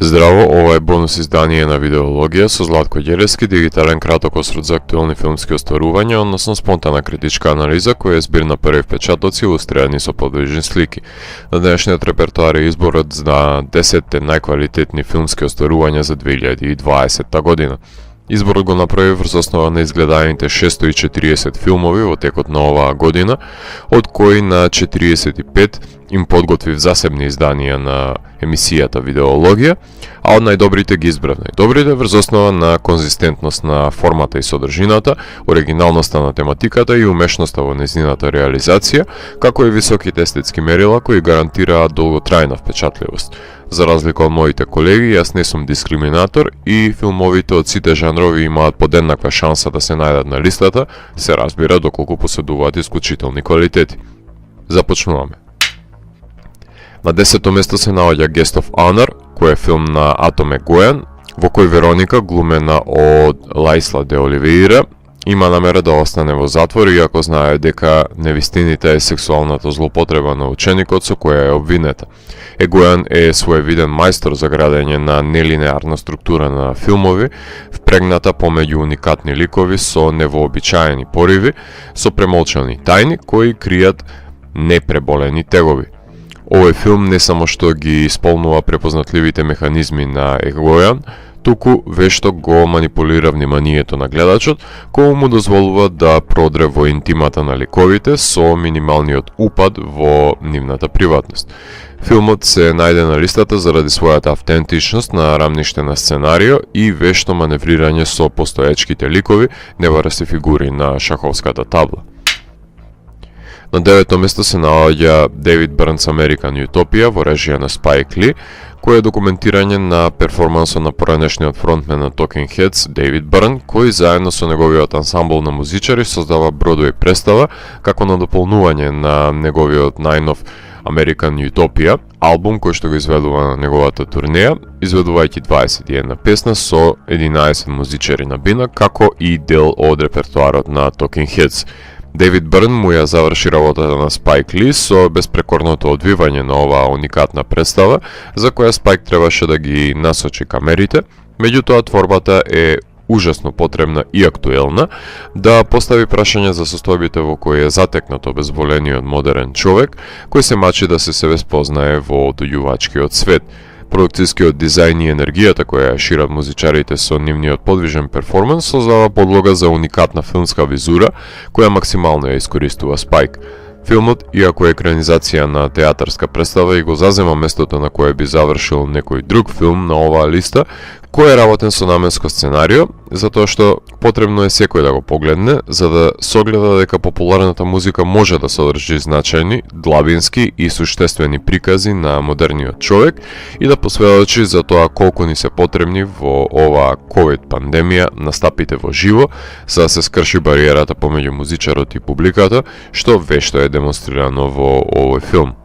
Здраво, ова е бонус издание на Видеологија со Златко Ѓелевски, дигитален краток осврт за актуелни филмски остварувања, односно спонтана критичка анализа која е збир на први впечатоци илустрирани со подвижни слики. На денешниот репертоар е изборот на 10 најквалитетни филмски остварувања за 2020 година. Изборот го направи врз основа на изгледаните 640 филмови во текот на оваа година, од кои на 45 им подготвив засебни изданија на емисијата Видеологија, а од најдобрите ги избрав најдобрите врз основа на конзистентност на формата и содржината, оригиналноста на тематиката и умешноста во незината реализација, како и високите естетски мерила кои гарантираат долготрајна впечатливост. За разлика од моите колеги, јас не сум дискриминатор и филмовите од сите жанрови имаат подеднаква шанса да се најдат на листата, се разбира доколку поседуваат исклучителни квалитети. Започнуваме. На 10-то место се наоѓа Guest of Honor, кој е филм на Атом Егојан, во кој Вероника, глумена од Лајсла де Оливеира, има намера да остане во затвор, иако знае дека невистините е сексуалната злопотреба на ученикот со која е обвинета. Егојан е своевиден мајстор за градење на нелинеарна структура на филмови, впрегната помеѓу уникатни ликови со невообичаени пориви, со премолчани тајни кои кријат непреболени тегови. Овој филм не само што ги исполнува препознатливите механизми на Егојан, туку вешто го манипулира вниманието на гледачот, кој му дозволува да продре во интимата на ликовите со минималниот упад во нивната приватност. Филмот се најде на листата заради својата автентичност на рамниште на сценарио и вешто маневрирање со постоечките ликови, невареси фигури на шаховската табла. На 9-то место се наоѓа Дейвид Бърнс American Utopia во режија на Спайк Ли, кој е документирање на перформансот на поранешниот фронтмен на Talking Heads, Дейвид Бърн, кој заедно со неговиот ансамбл на музичари создава Бродвеј представа како на дополнување на неговиот најнов American Utopia, албум кој што го изведува на неговата турнеја, изведувајќи 21 песна со 11 музичари на бина, како и дел од репертоарот на Talking Heads. Дейвид Бърн му ја заврши работата на Спайк Ли со безпрекорното одвивање на оваа уникатна представа, за која Спайк требаше да ги насочи камерите, меѓутоа творбата е ужасно потребна и актуелна, да постави прашање за состојбите во кои е затекнат обезболениот модерен човек, кој се мачи да се себе спознае во одуѓувачкиот свет. Продукцијскиот дизајн и енергијата која ја шират музичарите со нивниот подвижен перформанс создава подлога за уникатна филмска визура, која максимално ја искористува Спайк. Филмот, иако е екранизација на театарска представа и го зазема местото на кое би завршил некој друг филм на оваа листа, кој е работен со наменско сценарио, затоа што потребно е секој да го погледне, за да согледа дека популарната музика може да содржи значајни, длабински и суштествени прикази на модерниот човек и да посведочи за тоа колку ни се потребни во оваа COVID пандемија настапите во живо, за да се скрши бариерата помеѓу музичарот и публиката, што вешто е демонстрирано во овој филм.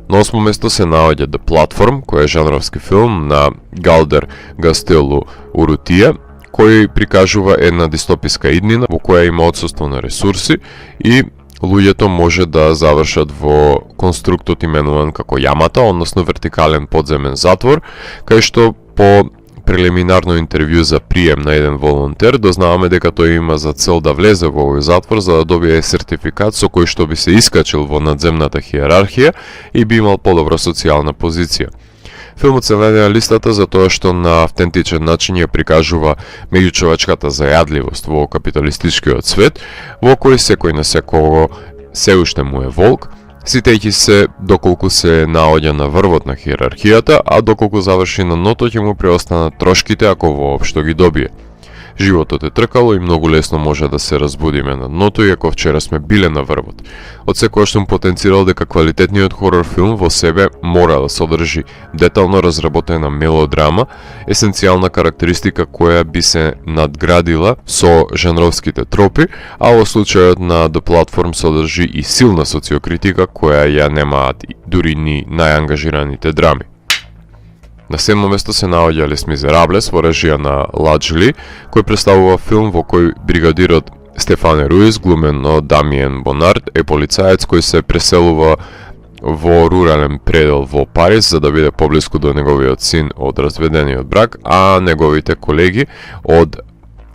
На 8-о место се наоѓа The Platform, кој е жанровски филм на Галдер Гастелу Урутија, кој прикажува една дистописка иднина во која има отсуство на ресурси и луѓето може да завршат во конструктот именуван како јамата, односно вертикален подземен затвор, кај што по прелиминарно интервју за прием на еден волонтер дознаваме дека тој има за цел да влезе во овој затвор за да добие сертификат со кој што би се искачил во надземната хиерархија и би имал подобра социјална позиција. Филмот се најде на листата затоа што на автентичен начин ја прикажува меѓучовечката зајадливост во капиталистичкиот свет, во кој секој на секого се уште му е волк, ситејќи се доколку се наоѓа на врвот на хиерархијата, а доколку заврши на дното ќе му преостанат трошките ако воопшто ги добие. Животот е тркало и многу лесно може да се разбудиме на дното, иако вчера сме биле на врвот. Од секоја што потенцирал дека квалитетниот хорор филм во себе мора да содржи детално разработена мелодрама, есенцијална карактеристика која би се надградила со жанровските тропи, а во случајот на The Platform содржи и силна социокритика која ја немаат дури ни најангажираните драми. На 7-о место се наоѓа Les Miserables во режија на Ладжли, кој представува филм во кој бригадирот Стефане Руис, глумен од Дамиен Бонард, е полицаец кој се преселува во рурален предел во Париз за да биде поблиску до неговиот син од разведениот брак, а неговите колеги од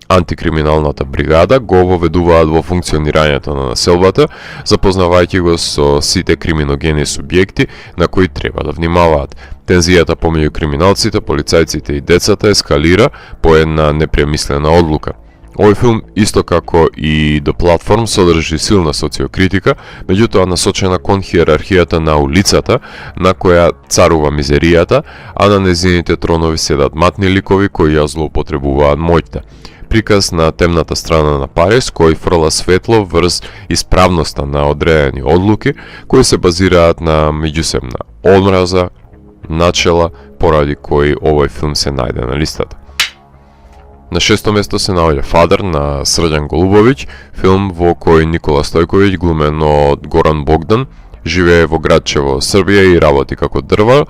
антикриминалната бригада го воведуваат во функционирањето на населбата, запознавајќи го со сите криминогени субјекти на кои треба да внимаваат. Тензијата помеѓу криминалците, полицајците и децата ескалира по една непремислена одлука. Овој филм, исто како и The Platform, содржи силна социокритика, меѓутоа насочена кон хиерархијата на улицата, на која царува мизеријата, а на незините тронови седат матни ликови кои ја злоупотребуваат моќта. Приказ на темната страна на Париз, кој фрла светло врз исправноста на одредени одлуки, кои се базираат на меѓусебна омраза, начела, поради кои овој филм се најде на листата. На шесто место се наоѓа Фадер на Срđan Голубовиќ, филм во кој Никола Стојковиќ, глумен од Горан Богдан, живее во градче во Србија и работи како дрва,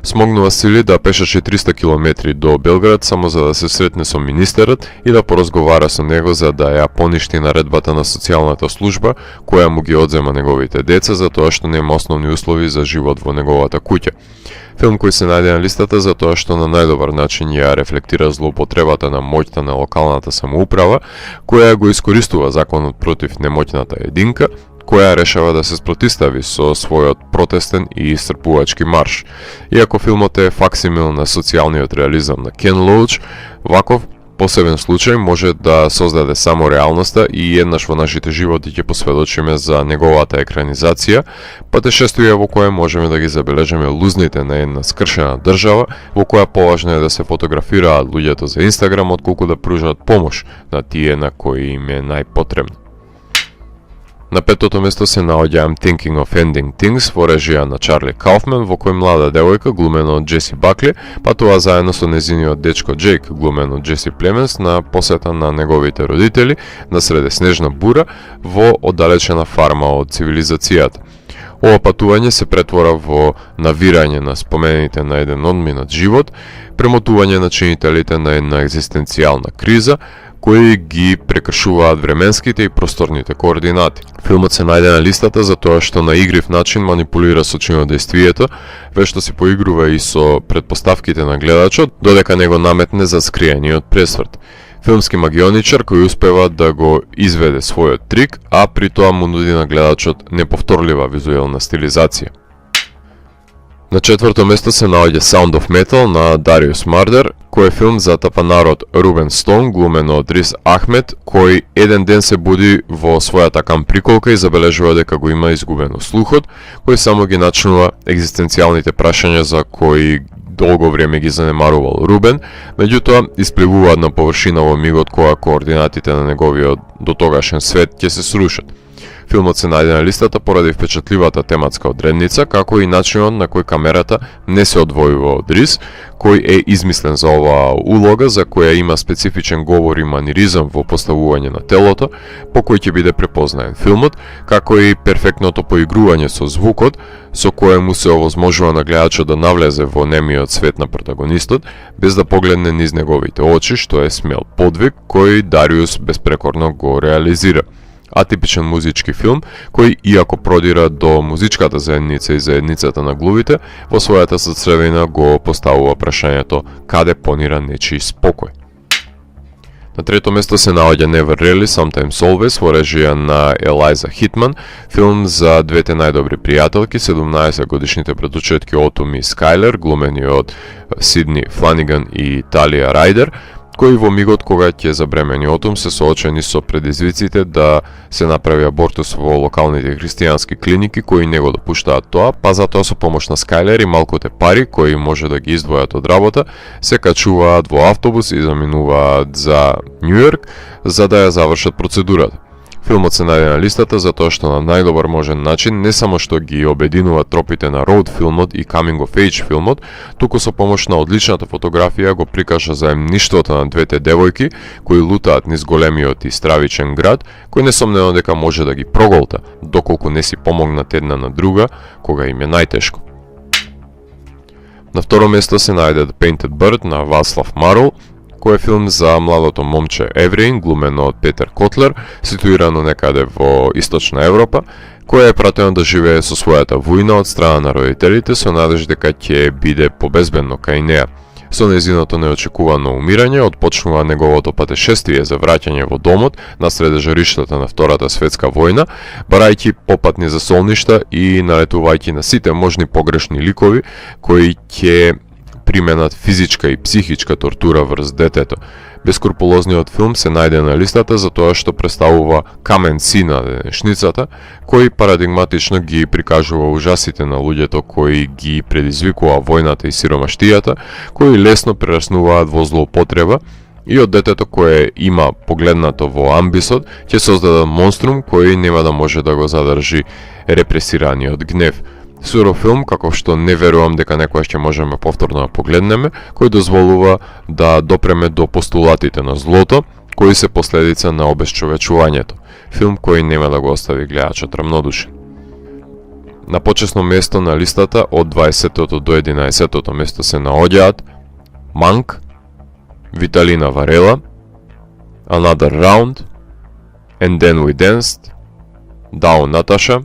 смогнува сили да пешачи 300 км до Белград само за да се сретне со министерот и да поразговара со него за да ја поништи наредбата на социјалната служба која му ги одзема неговите деца за тоа што нема основни услови за живот во неговата куќа. Филм кој се најде на листата за тоа што на најдобар начин ја рефлектира злоупотребата на моќта на локалната самоуправа, која го искористува законот против немоќната единка, која решава да се спротистави со својот протестен и исцрпувачки марш. Иако филмот е факсимил на социјалниот реализам на Кен Лоуч, ваков посебен случај може да создаде само реалноста и еднаш во нашите животи ќе посведочиме за неговата екранизација, патешествие во кое можеме да ги забележиме лузните на една скршена држава, во која поважно е да се фотографираат луѓето за Инстаграм отколку да пружат помош на тие на кои им е најпотребно. На петото место се наоѓа I'm Thinking of Ending Things во режија на Чарли Кауфман, во кој млада девојка, глумена од Джеси Бакли, патува заедно со незиниот дечко Джейк, глумен од Джеси Племенс, на посета на неговите родители на среде снежна бура во оддалечена фарма од цивилизацијата. Ова патување се претвора во навирање на спомените на еден одминат живот, премотување на чинителите на една екзистенцијална криза, кои ги прекршуваат временските и просторните координати. Филмот се најде на листата за тоа што на игрив начин манипулира со чинодејствието, вешто си поигрува и со предпоставките на гледачот, додека не го наметне за скриениот пресврт. Филмски магионичар кој успева да го изведе својот трик, а при тоа му нуди на гледачот неповторлива визуелна стилизација. На четврто место се наоѓа Sound of Metal на Дариус Мардер, кој е филм за тапанарот Рубен Стоун, глумен од Риз Ахмед, кој еден ден се буди во својата камприколка и забележува дека го има изгубено слухот, кој само ги начнува екзистенцијалните прашања за кои долго време ги занемарувал Рубен, меѓутоа испливуваат на површина во мигот кога координатите на неговиот дотогашен свет ќе се срушат. Филмот се најде на листата поради впечатливата тематска одредница, како и начинот на кој камерата не се одвојува од Риз, кој е измислен за оваа улога, за која има специфичен говор и маниризам во поставување на телото, по кој ќе биде препознаен филмот, како и перфектното поигрување со звукот, со кое му се овозможува на гледачот да навлезе во немиот свет на протагонистот, без да погледне низ неговите очи, што е смел подвиг кој Дариус беспрекорно го реализира. Атипичен музички филм, кој иако продира до музичката заедница и заедницата на глувите, во својата срцевина го поставува прашањето каде понира нечии спокој. На трето место се наоѓа Never Really, Sometimes Always во режија на Елайза Хитман, филм за двете најдобри пријателки, 17 годишните братучетки Отум и Скайлер, глумени од Сидни Фланиган и Талија Рајдер, кои во мигот кога ќе забремени Отум се соочени со предизвиците да се направи абортус во локалните христијански клиники кои не го допуштаат тоа, па затоа со помош на Скайлер и малкуте пари кои може да ги издвојат од работа, се качуваат во автобус и заминуваат за Њујорк за да ја завршат процедурата. Филмот се најде на листата затоа што на најдобар можен начин не само што ги обединува тропите на роуд филмот и coming of age филмот, туку со помош на одличната фотографија го прикажа заемништвото на двете девојки кои лутаат низ големиот и стравичен град, кој несомнено дека може да ги проголта, доколку не си помогнат една на друга кога им е најтешко. На второ место се најде The Painted Bird на Вацлав Марол, кој е филм за младото момче евреин, глумено од Петер Котлер, ситуирано некаде во Источна Европа, кој е пратено да живее со својата војна од страна на родителите со надеж дека ќе биде побезбедно кај неа. Со нејзиното неочекувано умирање, отпочнува неговото патешествие за враќање во домот насреде жариштата на Втората светска војна, барајќи попатни за солништа и налетувајќи на сите можни погрешни ликови кои ќе применат физичка и психичка тортура врз детето. Бескрупулозниот филм се најде на листата за тоа што представува камен си на денешницата, кој парадигматично ги прикажува ужасите на луѓето кои ги предизвикува војната и сиромаштијата, кои лесно прераснуваат во злоупотреба и од детето кое има погледнато во амбисот, ќе создадат монструм кој нема да може да го задржи репресираниот гнев. Суров филм, каков што не верувам дека некојаш ќе можеме повторно да погледнеме, кој дозволува да допреме до постулатите на злото, кои се последица на обесчовечувањето. Филм кој нема да го остави гледачот рамнодушен. На почесно место на листата од 20-тото до 11-тото место се наоѓаат Манк, Виталина Варела, Another Round, And Then We Danced, Down Natasha,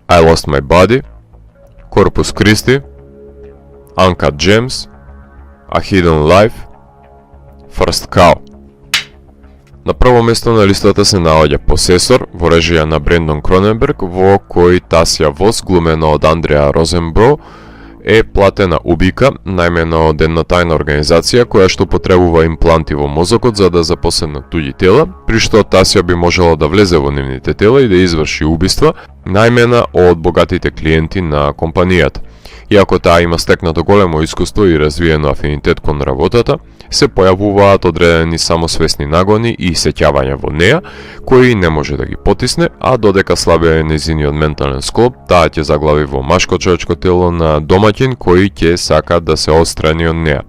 I Lost My Body, Corpus Christi, Uncut Gems, A Hidden Life, First Cow. На прво место на листата се наоѓа Посесор во режија на Брендон Кроненберг, во кој Тасја Вос, глумена од Андреа Розенбро, е платена убика, најмено од една тајна организација која што потребува импланти во мозокот за да запоседнат туѓи тела, при што Тасја би можела да влезе во нивните тела и да изврши убиства, најмена од богатите клиенти на компанијата. Иако таа има стекнато големо искуство и развиено афинитет кон работата, се појавуваат одредени самосвесни нагони и сеќавања во неа, кои не може да ги потисне, а додека слабее нејзиниот ментален склоп, таа ќе заглави во машко човечко тело на домаќин кој ќе сака да се отстрани од неа.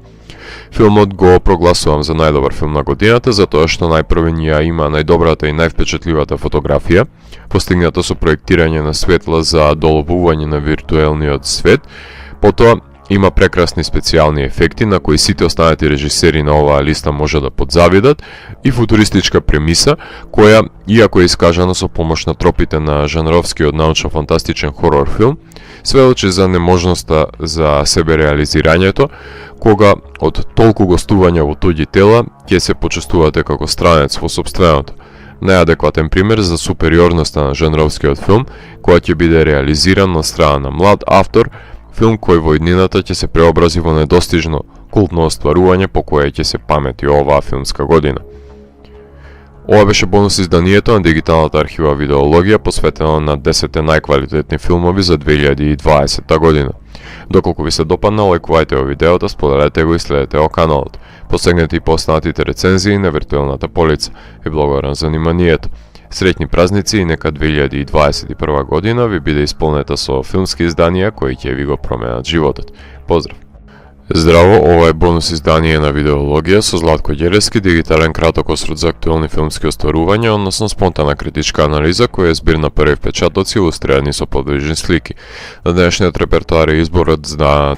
Филмот го прогласувам за најдобар филм на годината, затоа што најпрвен ја има најдобрата и највпечатливата фотографија, постигната со проектирање на светла за доловување на виртуелниот свет, потоа има прекрасни специјални ефекти на кои сите останати режисери на оваа листа може да подзавидат и футуристичка премиса која, иако е искажана со помош на тропите на жанровскиот научно-фантастичен хорор филм, сведочи за неможноста за себереализирањето, кога од толку гостувања во туѓи тела ќе се почувствувате како странец во сопственото. Најадекватен пример за супериорноста на жанровскиот филм, која ќе биде реализиран на страна на млад автор, филм кој во иднината ќе се преобрази во недостижно култно остварување по кое ќе се памети оваа филмска година. Ова беше бонус изданието на дигиталната архива Видеологија, посветено на 10 најквалитетни филмови за 2020 година. Доколку ви се допадна, лајкувајте го видеото, споделете го и следете го каналот. Посегнете и поснатите рецензии на виртуелната полица. И благодарам за вниманието. Среќни празници и нека 2021 година ви биде исполнета со филмски изданија кои ќе ви го променат животот. Поздрав! Здраво, ова е бонус издание на Видеологија со Златко Ѓелевски, дигитален краток осврт за актуелни филмски остварувања, односно спонтана критичка анализа која е збир на први впечатоци илустрирани со подвижни слики. На денешниот репертоар е изборот за